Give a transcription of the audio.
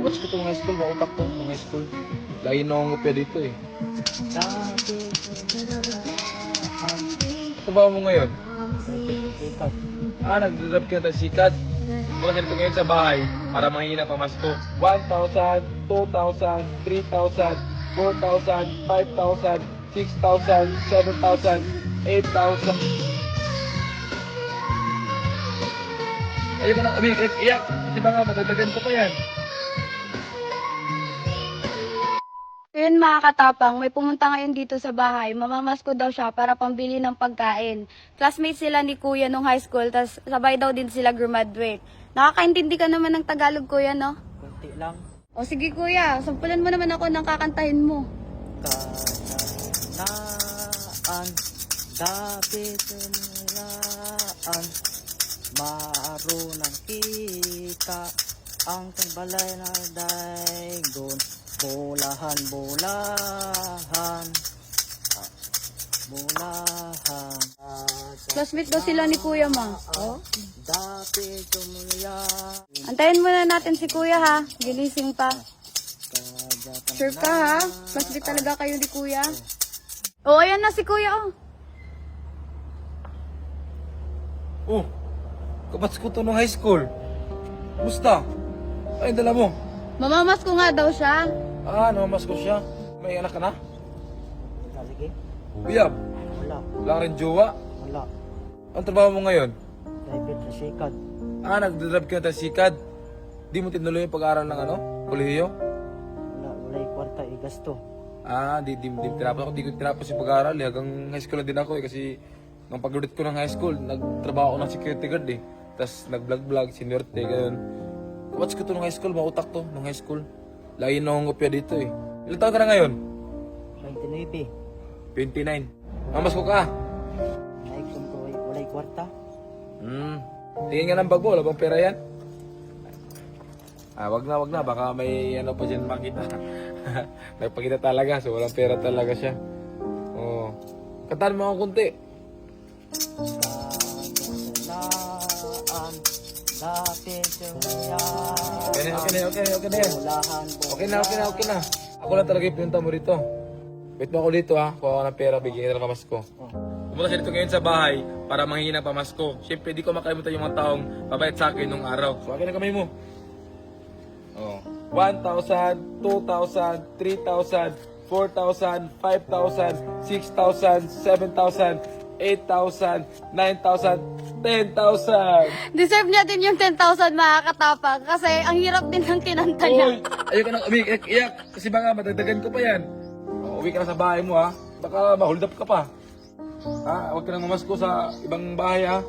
Tapos ko itong high school, mautak to, itong high school. Lagi na akong upya dito eh. Ito ba mo ngayon? Nag-drop ka na sikat. Bukas nito ngayon sa bahay para manghihina pamasko. 1,000, 2,000, 3,000, 4,000, 5,000, 6,000, 7,000, 8,000. Ayoko na kami, iyak. Kasi baka matagdagan ko pa yan. Yun mga katapang, may pumunta ngayon dito sa bahay. Mamamasko daw siya para pambili ng pagkain. Classmates sila ni Kuya nung high school, tas sabay daw din sila graduate. Nakakaintindi ka naman ng Tagalog, Kuya, no? Kunti lang. O sige, Kuya, sampulan mo naman ako ng kakantahin mo. Kasanaan, dapit nilaan, marunang kita, ang balay na daygon, bulahan, bulahan, bulahan. Classmate daw sila ni Kuya, ma. Oh? Dapit tumulyan, Antayin muna natin si Kuya, ha? Ginising pa. Sure ka, ha? Classmate talaga kayo ni Kuya. O, ayan na si Kuya, oh. Oh, kabats ko to nung high school. Musta? Ay, dala mo. Mamamasko nga daw siya. Namamas ko siya. May anak ka na? Taligi? Uyab, Wala, wala ka rin jowa. wala. Ang trabaho mo ngayon? Dapat sa sikat. Nagdadrive ka na sikad. Di mo tinuloy yung pag-aaral ng kolehiyo? Wala'y kwarta, igasto. Di tinapos ako. Di ko tinapos yung pag-aaral. Hanggang high school na din ako eh. Kasi nung pag-graduate ko ng high school, nagtrabaho ako ng security guard eh. Tapos nag-vlog-vlog, seniority, ganun. Watch ko to nung high school, mautak to nung high school. Lagi na akong upya dito eh. Ilan taon ka na ngayon? 29. 29. Mamas ko ka. Naik kung wala'y kwarta. Tingin nga ng bag mo, wala bang pera yan? Wag na. Baka may ano pa dyan makita. Nagpakita talaga, so walang pera talaga siya. Oh. Kantahan mo ako kunti. Kasanaan, dapit tumulyan, Okay na yan. bulahan, Okay na. Ako lang talaga yung pinunta mo rito. Wait mo ako dito ha. Kuha ako ng pera, bigyan kita ng pamasko. Pumunta siya dito ngayon sa bahay para manghingi ng pamasko. Siyempre, di ko makalimutan yung mga taong mabait sa akin nung araw. So, akin ang kamay mo. Oh. 1,000, 2,000, 3,000, 4,000, 5,000, 6,000, 7,000, 8,000, 9,000, 10,000. Deserve niya din yung 10,000 mga katapang kasi ang hirap din ng kinanta niya. Uy! Ayoko na iyak. Kasi baka madagdagan ko pa yan. Uwi ka na sa bahay mo ha. Baka ma-hold up ka pa. Huwag ka nang mamasko sa ibang bahay ha.